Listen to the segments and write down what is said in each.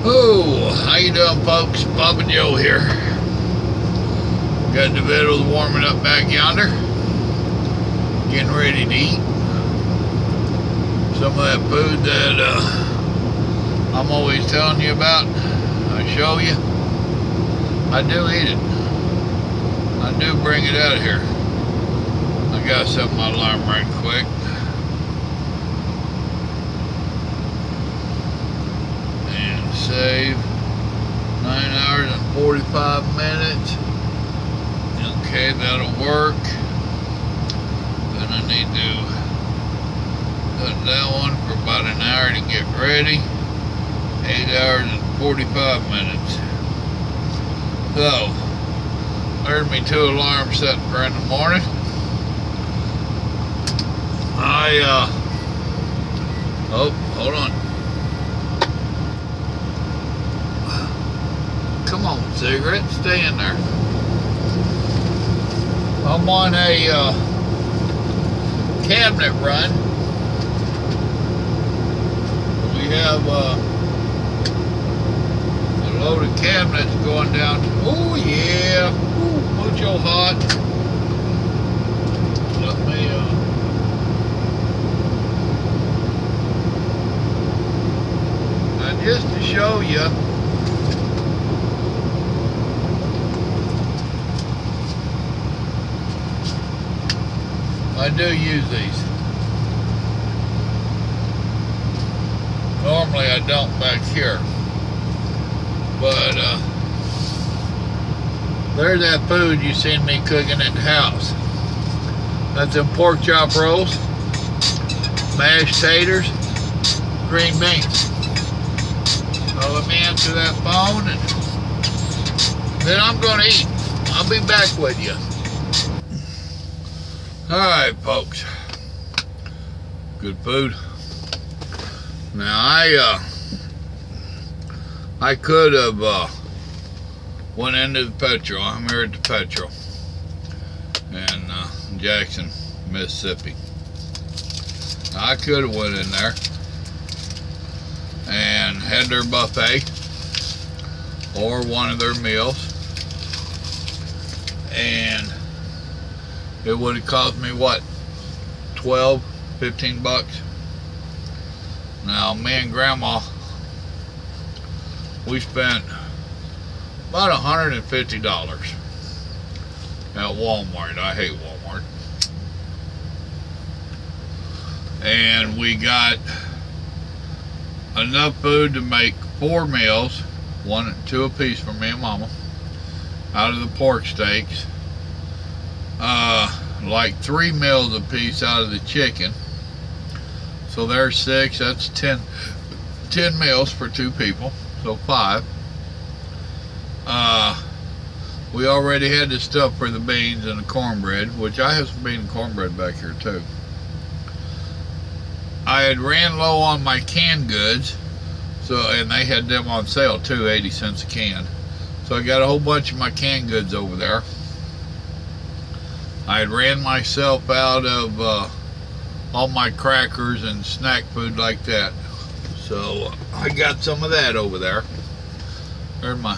Oh, how you doing, folks? Papa Joe here. Got the victuals warming up back yonder. Getting ready to eat some of that food that I'm always telling you about. I show you. I do eat it. I do bring it out of here. I gotta set my alarm right quick. And save 9 hours and 45 minutes. Okay, that'll work. Then I need to put that one for about an hour to get ready. 8 hours and 45 minutes. So, there's me 2 alarms set for in the morning. Oh, hold on. Come on, cigarette, stay in there. I'm on a cabinet run. We have a load of cabinets going down. Oh yeah, ooh, mucho hot. Let me now just to show you. I do use these. Normally I don't back here. But there's that food you seen me cooking at the house. That's them pork chop rolls, mashed taters, green beans. So let me answer that phone and then I'm gonna eat. I'll be back with you. Alright, folks. Good food. Now I could have went into the petrol. I'm here at the petrol in Jackson, Mississippi. I could have went in there and had their buffet or one of their meals, and it would have cost me what, 12, 15 bucks. Now me and Grandma, we spent about $150 at Walmart. I hate Walmart. And we got enough food to make 4 meals, 2 apiece for me and Mama, out of the pork steaks. Like 3 meals a piece out of the chicken. So there's 6, that's 10 meals for 2 people, so 5. We already had the stuff for the beans and the cornbread, which I have some bean and cornbread back here too. I had ran low on my canned goods, and they had them on sale too, 80 cents a can. So I got a whole bunch of my canned goods over there. I had ran myself out of all my crackers and snack food like that. So I got some of that over there. There's my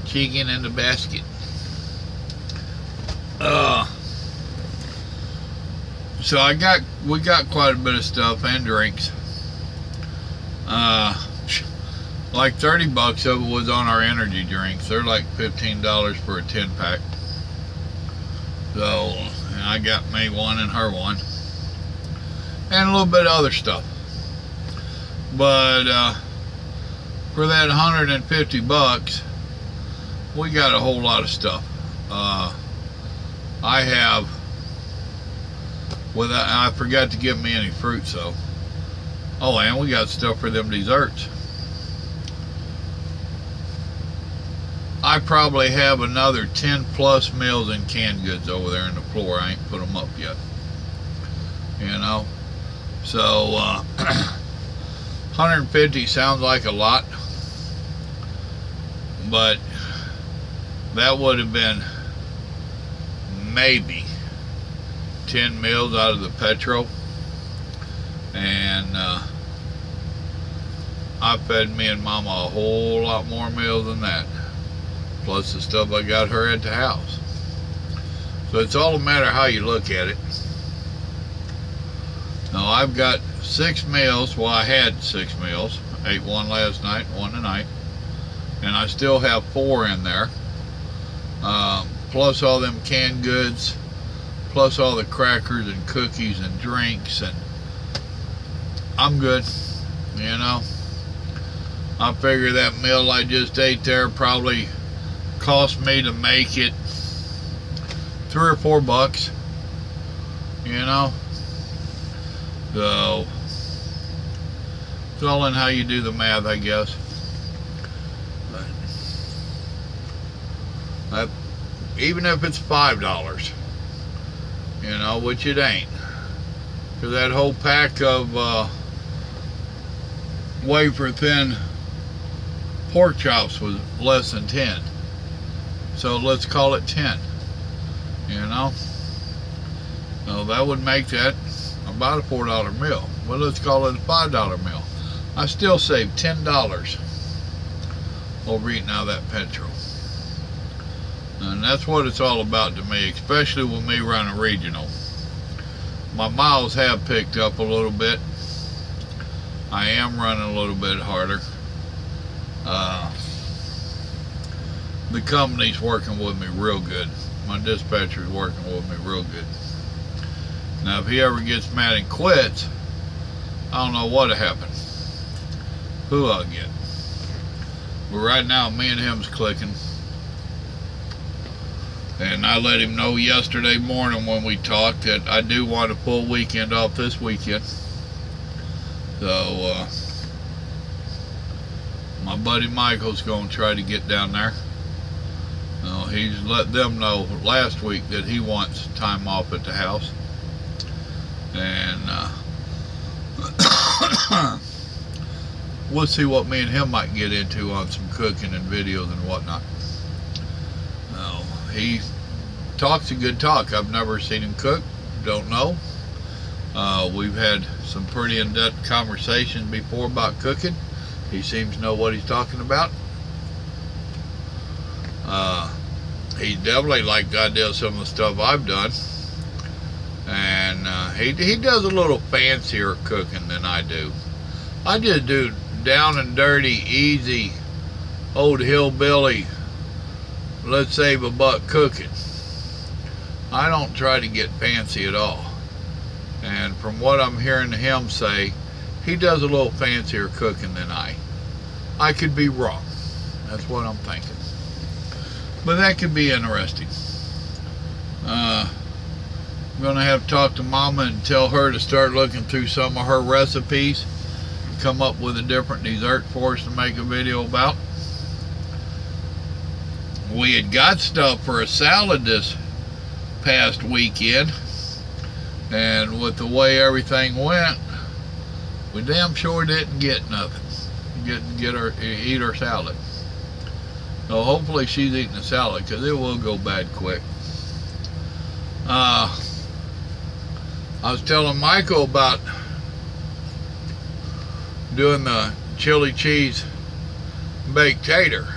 chicken in the basket. So we got quite a bit of stuff and drinks. Like 30 bucks of it was on our energy drinks. They're like $15 for a 10-pack. So I got me one and her one, and a little bit of other stuff. But for that 150 bucks, we got a whole lot of stuff. I forgot to give me any fruit, so. Oh, and we got stuff for them desserts. I probably have another 10 plus meals in canned goods over there in the floor. I ain't put them up yet. You know? So, 150 sounds like a lot. But that would have been maybe 10 meals out of the petrol. And I fed me and Mama a whole lot more meals than that, plus the stuff I got her at the house. So it's all a matter how you look at it. Now I've got 6 meals. Well, I had 6 meals. Ate one last night, one tonight, and I still have 4 in there, plus all them canned goods, plus all the crackers and cookies and drinks, and I'm good, you know. I figure that meal I just ate there probably cost me to make it $3 or $4, you know. So it's all in how you do the math, I guess. But even if it's $5, you know, which it ain't, because that whole pack of wafer thin pork chops was less than 10. So let's call it 10, you know. So that would make that about a $4 meal. Well, let's call it a $5 meal. I still saved $10 over eating out of that petrol. And that's what it's all about to me, especially with me running regional. My miles have picked up a little bit. I am running a little bit harder. The company's working with me real good. My dispatcher's working with me real good. Now, if he ever gets mad and quits, I don't know what'll happen, who I'll get. But right now, me and him's clicking. And I let him know yesterday morning when we talked that I do want a full weekend off this weekend. So, my buddy Michael's going to try to get down there. He's let them know last week that he wants time off at the house. And we'll see what me and him might get into on some cooking and videos and whatnot. He talks a good talk. I've never seen him cook, don't know. We've had some pretty in-depth conversations before about cooking. He seems to know what he's talking about. He definitely liked the idea of some of the stuff I've done. And he does a little fancier cooking than I do. I just do down and dirty, easy, old hillbilly, let's save a buck cooking. I don't try to get fancy at all. And from what I'm hearing him say, he does a little fancier cooking than I could be wrong. That's what I'm thinking. But that could be interesting. I'm going to have to talk to Mama and tell her to start looking through some of her recipes, come up with a different dessert for us to make a video about. We had got stuff for a salad this past weekend, and with the way everything went, we damn sure didn't get nothing. Eat her salad. So hopefully she's eating the salad, because it will go bad quick. I was telling Michael about doing the chili cheese baked tater,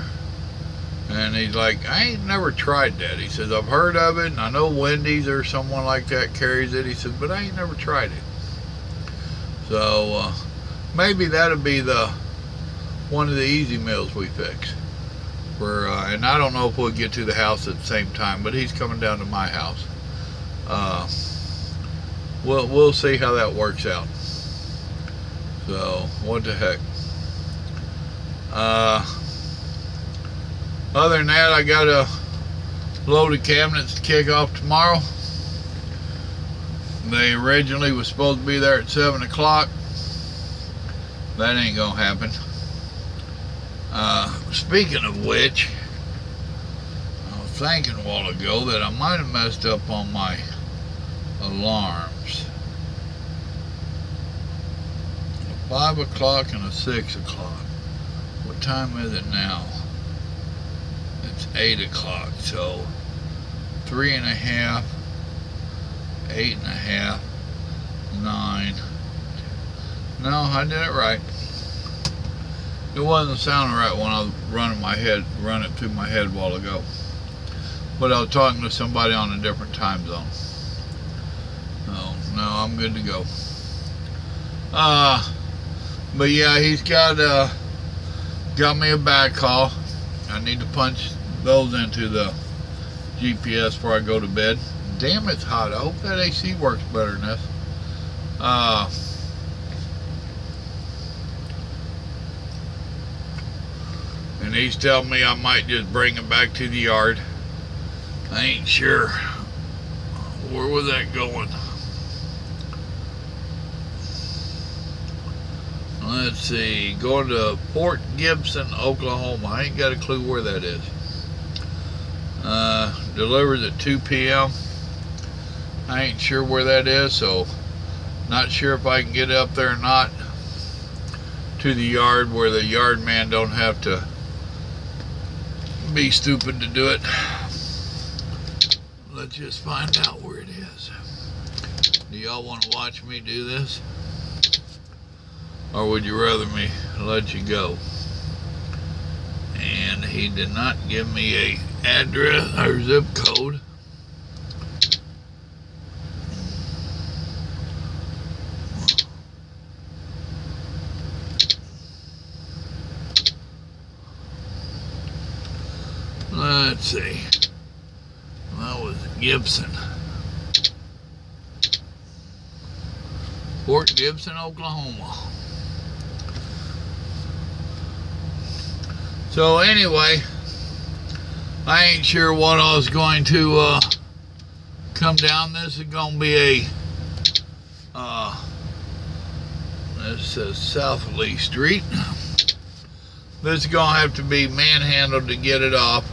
and he's like, I ain't never tried that. He says, I've heard of it, and I know Wendy's or someone like that carries it. He said, but I ain't never tried it. So maybe that'll be one of the easy meals we fix. And I don't know if we'll get to the house at the same time, but he's coming down to my house. We'll see how that works out. So what the heck. Other than that, I got a load of cabinets to kick off tomorrow. They originally was supposed to be there at 7 o'clock. That ain't gonna happen. Speaking of which, I was thinking a while ago that I might have messed up on my alarms. A 5 o'clock and a 6 o'clock. What time is it now? It's 8 o'clock, so 3.5, 8.5, 9. No, I did it right. It wasn't sounding right when I was running it through my head a while ago. But I was talking to somebody on a different time zone. Oh, no, I'm good to go. But yeah, he's got me a backhaul. I need to punch those into the GPS before I go to bed. Damn, it's hot. I hope that AC works better than this. And he's telling me I might just bring it back to the yard. I ain't sure. Where was that going? Let's see. Going to Port Gibson, Oklahoma. I ain't got a clue where that is. Delivers at 2 p.m. I ain't sure where that is, so not sure if I can get up there or not to the yard where the yard man don't have to be stupid to do it. Let's just find out where it is. Do y'all want to watch me do this? Or would you rather me let you go? And he did not give me a address or zip code. Let's see. That was Gibson. Port Gibson, Oklahoma. So anyway, I ain't sure what I was going to come down. This is going to be a, this says South Lee Street. This is going to have to be manhandled to get it off,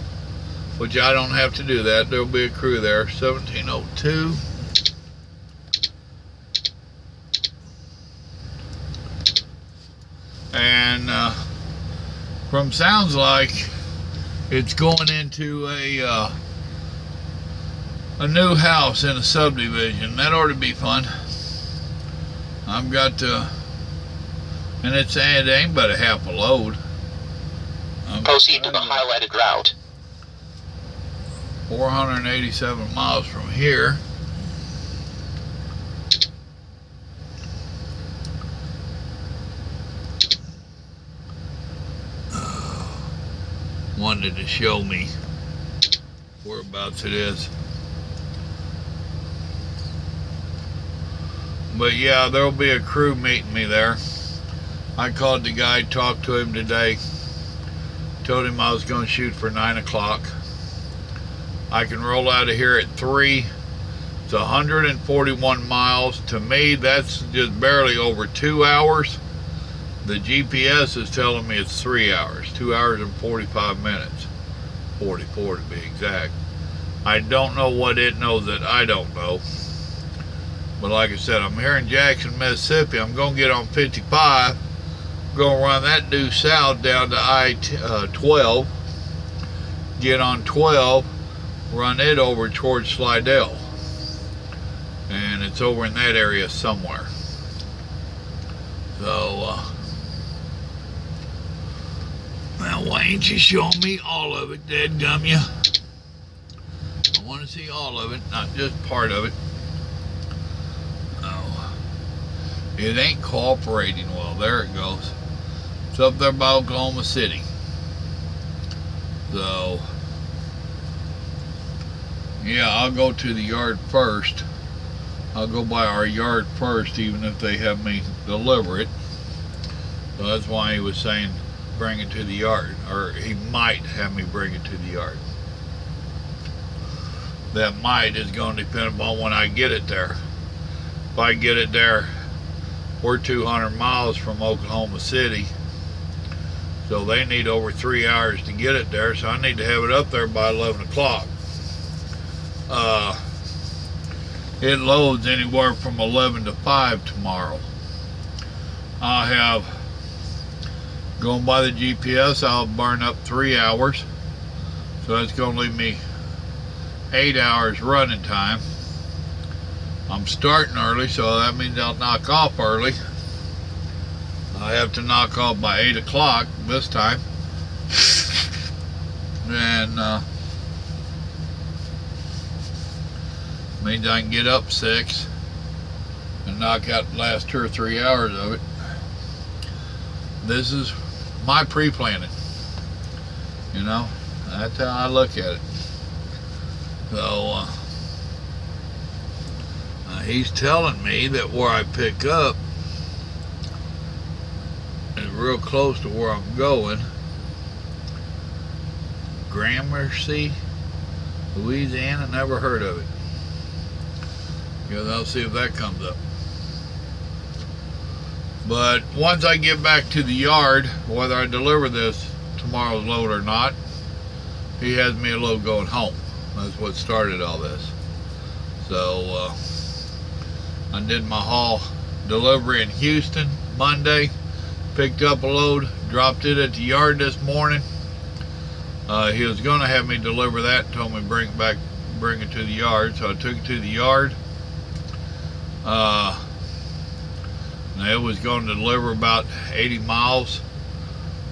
which I don't have to do that. There'll be a crew there. 1702. And from sounds like it's going into a new house in a subdivision. That ought to be fun. I've got to, and it ain't but a half a load. Proceed to the highlighted route. 487 miles from here. Wanted to show me whereabouts it is. But yeah, there'll be a crew meeting me there. I called the guy, talked to him today. Told him I was going to shoot for 9 o'clock. I can roll out of here at 3. It's 141 miles. To me, that's just barely over 2 hours. The GPS is telling me it's 3 hours. 2 hours and 45 minutes. 44 to be exact. I don't know what it knows that I don't know. But like I said, I'm here in Jackson, Mississippi. I'm going to get on 55. I'm going to run that due south down to I-12. Get on 12. Run it over towards Slidell. And it's over in that area somewhere. So, now why ain't you showing me all of it, dadgum ya? I want to see all of it, not just part of it. Oh, it ain't cooperating well. There it goes. It's up there by Oklahoma City. So, yeah, I'll go to the yard first. I'll go by our yard first, even if they have me deliver it. So that's why he was saying bring it to the yard, or he might have me bring it to the yard. That might is going to depend upon when I get it there. If I get it there, we're 200 miles from Oklahoma City, so they need over 3 hours to get it there, so I need to have it up there by 11 o'clock. It loads anywhere from 11 to 5 tomorrow. I'll have, going by the GPS, I'll burn up 3 hours. So that's going to leave me 8 hours running time. I'm starting early, so that means I'll knock off early. I have to knock off by 8 o'clock this time. And means I can get up 6 and knock out the last 2 or 3 hours of it. This is my pre-planning. You know, that's how I look at it. So he's telling me that where I pick up is real close to where I'm going. Gramercy, Louisiana, never heard of it. Because I'll see if that comes up. But once I get back to the yard, whether I deliver this tomorrow's load or not, he has me a load going home. That's what started all this. So I did my haul delivery in Houston Monday, picked up a load, dropped it at the yard this morning. He was going to have me deliver that, told me bring it to the yard, so I took it to the yard. It was going to deliver about 80 miles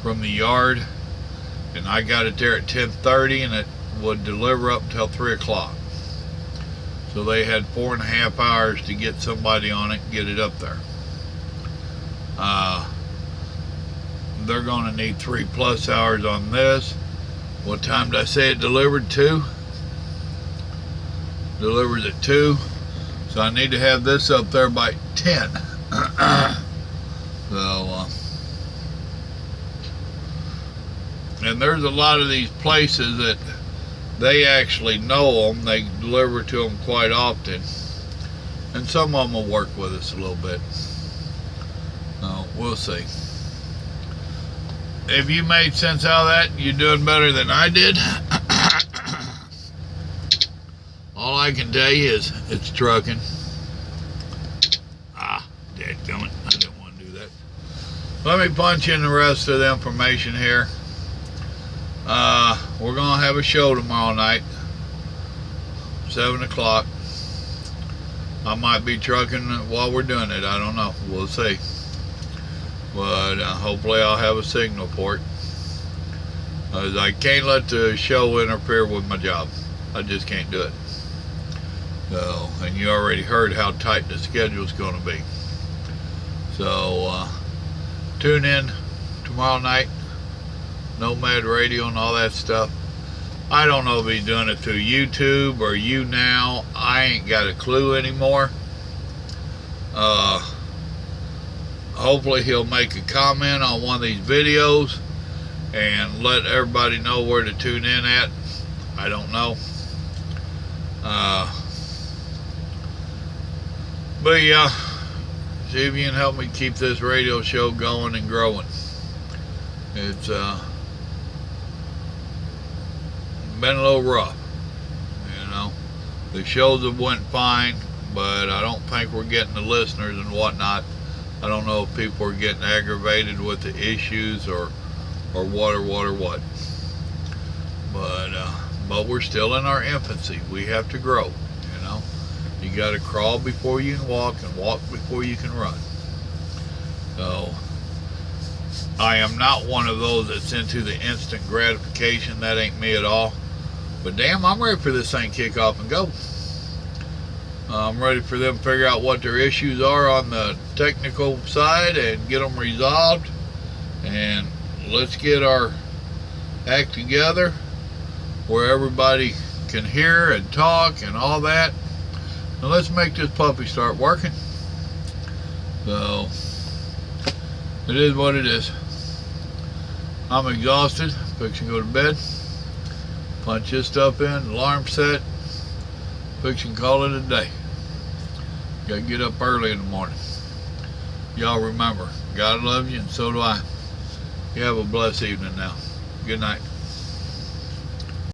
from the yard, and I got it there at 10:30, and it would deliver up till 3 o'clock. So they had 4.5 hours to get somebody on it and get it up there. They're going to need 3+ hours on this. What time did I say it delivered to? Delivers at 2. So I need to have this up there by 10. So, and there's a lot of these places that they actually know them. They deliver to them quite often. And some of them will work with us a little bit. We'll see. If you made sense out of that, you're doing better than I did. All I can tell you is it's trucking. Dadgummit, I didn't want to do that. Let me punch in the rest of the information here. We're going to have a show tomorrow night, 7 o'clock. I might be trucking while we're doing it. I don't know. We'll see. But hopefully I'll have a signal port. I can't let the show interfere with my job. I just can't do it. So, and you already heard how tight the schedule's going to be. So tune in tomorrow night. Nomad Radio and all that stuff. I don't know if he's doing it through YouTube or YouNow. I ain't got a clue anymore. Hopefully he'll make a comment on one of these videos and let everybody know where to tune in at. I don't know. But yeah, see if you can help me keep this radio show going and growing. It's been a little rough, you know. The shows have went fine, but I don't think we're getting the listeners and whatnot. I don't know if people are getting aggravated with the issues or what. But we're still in our infancy. We have to grow, you know. You got to crawl before you can walk and walk before you can run. So I am not one of those that's into the instant gratification. That ain't me at all. But damn, I'm ready for this thing kick off and go. I'm ready for them to figure out what their issues are on the technical side and get them resolved. And let's get our act together where everybody can hear and talk and all that. And let's make this puppy start working. So it is what it is. I'm exhausted. Fixing to go to bed. Punch this stuff in. Alarm set. Fixing to call it a day. Gotta get up early in the morning. Y'all remember, God loves you and so do I. You have a blessed evening now. Good night.